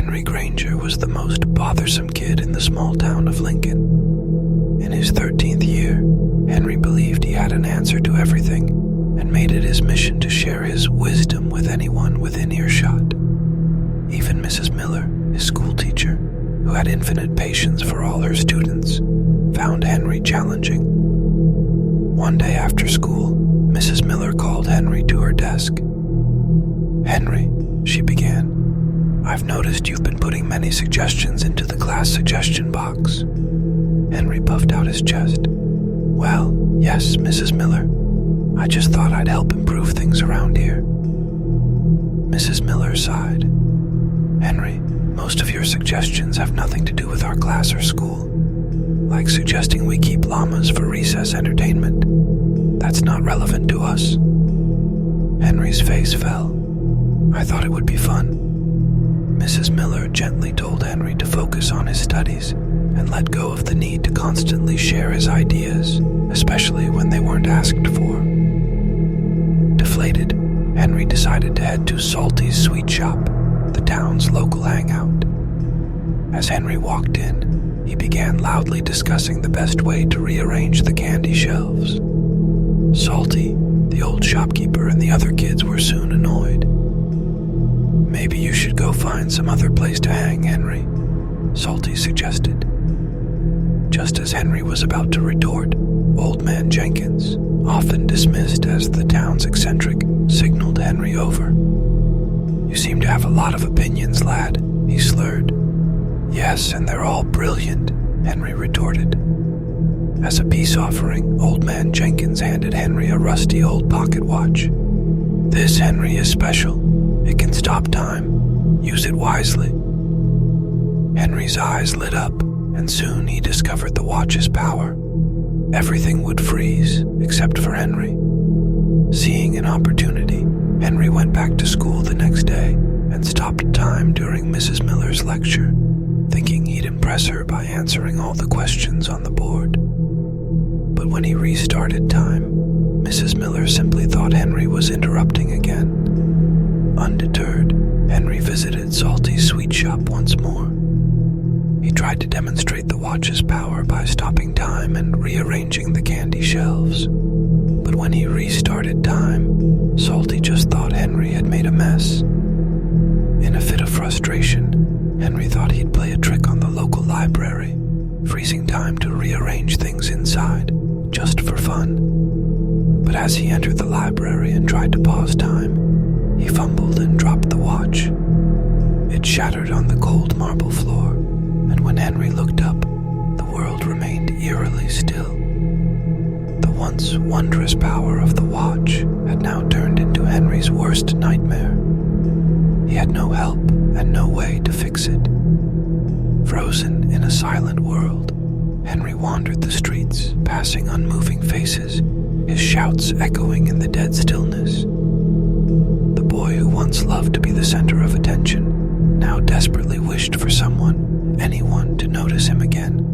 Henry Granger was the most bothersome kid in the small town of Lincoln. In his 13th year, Henry believed he had an answer to everything and made it his mission to share his wisdom with anyone within earshot. Even Mrs. Miller, his schoolteacher, who had infinite patience for all her students, found Henry challenging. One day after school, Mrs. Miller called Henry to her desk. "Henry," she began, "I've noticed you've been putting many suggestions into the class suggestion box." Henry puffed out his chest. "Well, yes, Mrs. Miller. I just thought I'd help improve things around here." Mrs. Miller sighed. "Henry, most of your suggestions have nothing to do with our class or school. Like suggesting we keep llamas for recess entertainment. That's not relevant to us." Henry's face fell. "I thought it would be fun." Mrs. Miller gently told Henry to focus on his studies and let go of the need to constantly share his ideas, especially when they weren't asked for. Deflated, Henry decided to head to Salty's Sweet Shop, the town's local hangout. As Henry walked in, he began loudly discussing the best way to rearrange the candy shelves. Salty, the old shopkeeper, and the other kids were soon annoyed. "Maybe you should go find some other place to hang, Henry," Salty suggested. Just as Henry was about to retort, Old Man Jenkins, often dismissed as the town's eccentric, signaled Henry over. "You seem to have a lot of opinions, lad," he slurred. "Yes, and they're all brilliant," Henry retorted. As a peace offering, Old Man Jenkins handed Henry a rusty old pocket watch. "This, Henry, is special. It can stop time. Use it wisely." Henry's eyes lit up, and soon he discovered the watch's power. Everything would freeze, except for Henry. Seeing an opportunity, Henry went back to school the next day and stopped time during Mrs. Miller's lecture, thinking he'd impress her by answering all the questions on the board. But when he restarted time, Mrs. Miller simply thought Henry was interrupting again. Undeterred, Henry visited Salty's Sweet Shop once more. He tried to demonstrate the watch's power by stopping time and rearranging the candy shelves. But when he restarted time, Salty just thought Henry had made a mess. In a fit of frustration, Henry thought he'd play a trick on the local library, freezing time to rearrange things inside, just for fun. But as he entered the library and tried to pause time, he fumbled and dropped the watch. It shattered on the cold marble floor, and when Henry looked up, the world remained eerily still. The once wondrous power of the watch had now turned into Henry's worst nightmare. He had no help and no way to fix it. Frozen in a silent world, Henry wandered the streets, passing unmoving faces, his shouts echoing in the dead stillness. The boy who once loved to be the center of attention now desperately wished for someone, anyone, to notice him again.